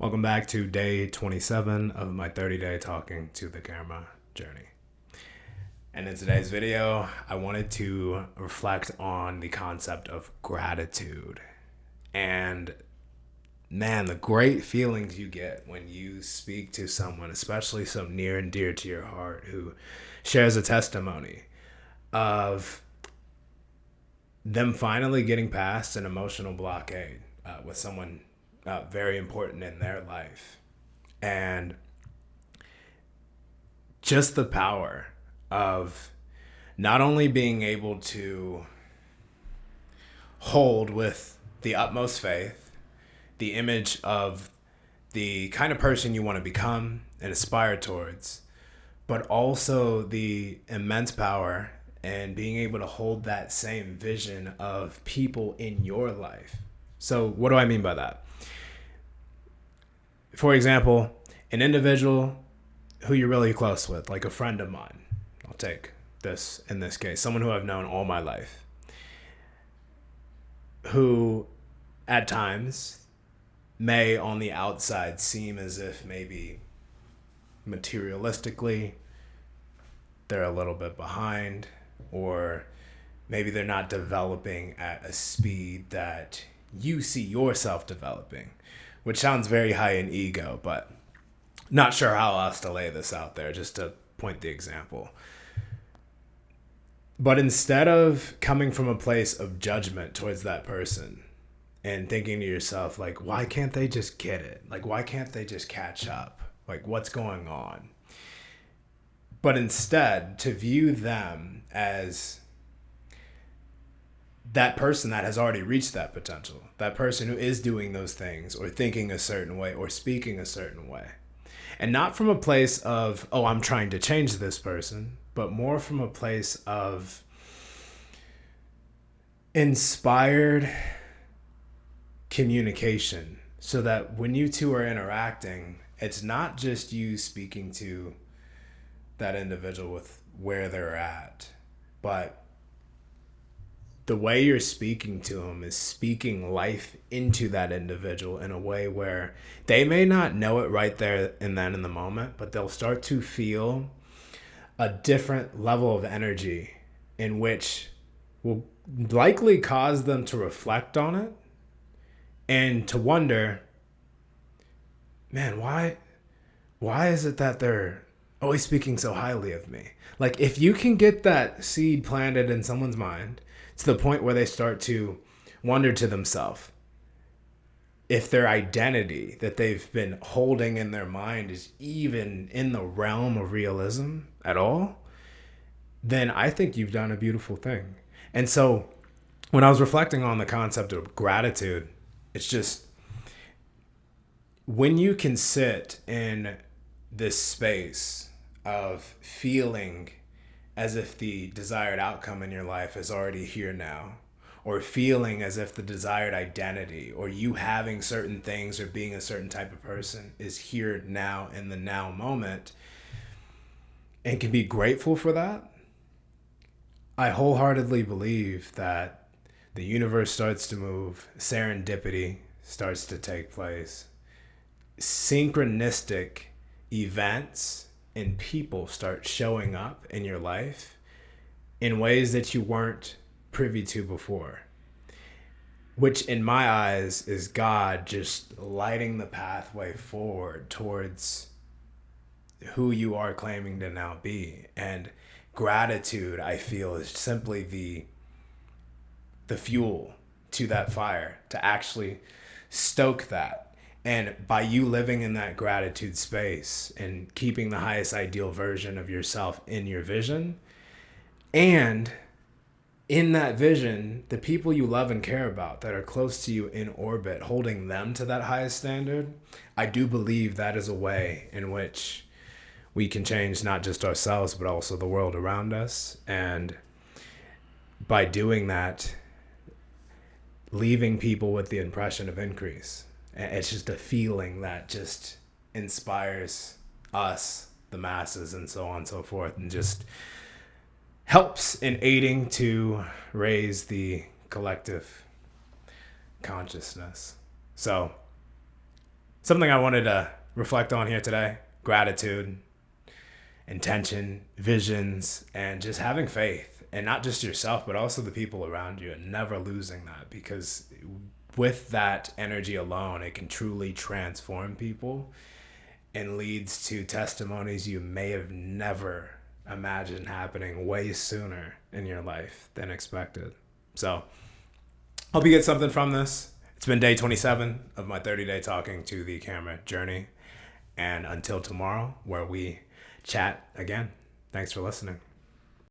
Welcome back to day 27 of my 30-day talking to the camera journey. And in today's video, I wanted to reflect on the concept of gratitude. And man, the great feelings you get when you speak to someone, especially some near and dear to your heart, who shares a testimony of them finally getting past an emotional blockade with someone very important in their life. And just the power of not only being able to hold with the utmost faith the image of the kind of person you want to become and aspire towards, but also the immense power and being able to hold that same vision of people in your life. So what do I mean by that? For example, an individual who you're really close with, like a friend of mine, I'll take this in this case, someone who I've known all my life, who at times may on the outside seem as if maybe materialistically they're a little bit behind, or maybe they're not developing at a speed that you see yourself developing, which sounds very high in ego, but not sure how else to lay this out there, just to point the example. But instead of coming from a place of judgment towards that person and thinking to yourself, like, why can't they just get it? Like, why can't they just catch up? Like, what's going on? But instead, to view them as that person that has already reached that potential, that person who is doing those things or thinking a certain way or speaking a certain way. And not from a place of, oh, I'm trying to change this person, but more from a place of inspired communication, so that when you two are interacting, it's not just you speaking to that individual with where they're at, but the way you're speaking to them is speaking life into that individual in a way where they may not know it right there and then in the moment, but they'll start to feel a different level of energy in which will likely cause them to reflect on it and to wonder, man, why is it that they're always speaking so highly of me? Like, if you can get that seed planted in someone's mind to the point where they start to wonder to themselves if their identity that they've been holding in their mind is even in the realm of realism at all, then I think you've done a beautiful thing. And so when I was reflecting on the concept of gratitude, it's just when you can sit in this space of feeling as if the desired outcome in your life is already here now, or feeling as if the desired identity or you having certain things or being a certain type of person is here now in the now moment, and can be grateful for that, I wholeheartedly believe that the universe starts to move, serendipity starts to take place, synchronistic events and people start showing up in your life in ways that you weren't privy to before, which in my eyes is God just lighting the pathway forward towards who you are claiming to now be. And gratitude, I feel, is simply the fuel to that fire to actually stoke that. And by you living in that gratitude space and keeping the highest ideal version of yourself in your vision, and in that vision, the people you love and care about that are close to you in orbit, holding them to that highest standard, I do believe that is a way in which we can change not just ourselves, but also the world around us. And by doing that, leaving people with the impression of increase. It's just a feeling that just inspires us, the masses, and so on and so forth, and just helps in aiding to raise the collective consciousness. So something I wanted to reflect on here today: gratitude, intention, visions, and just having faith, and not just yourself, but also the people around you, and never losing that, because with that energy alone, it can truly transform people and leads to testimonies you may have never imagined happening way sooner in your life than expected. So, hope you get something from this. It's been day 27 of my 30-day talking to the camera journey. And until tomorrow, where we chat again. Thanks for listening.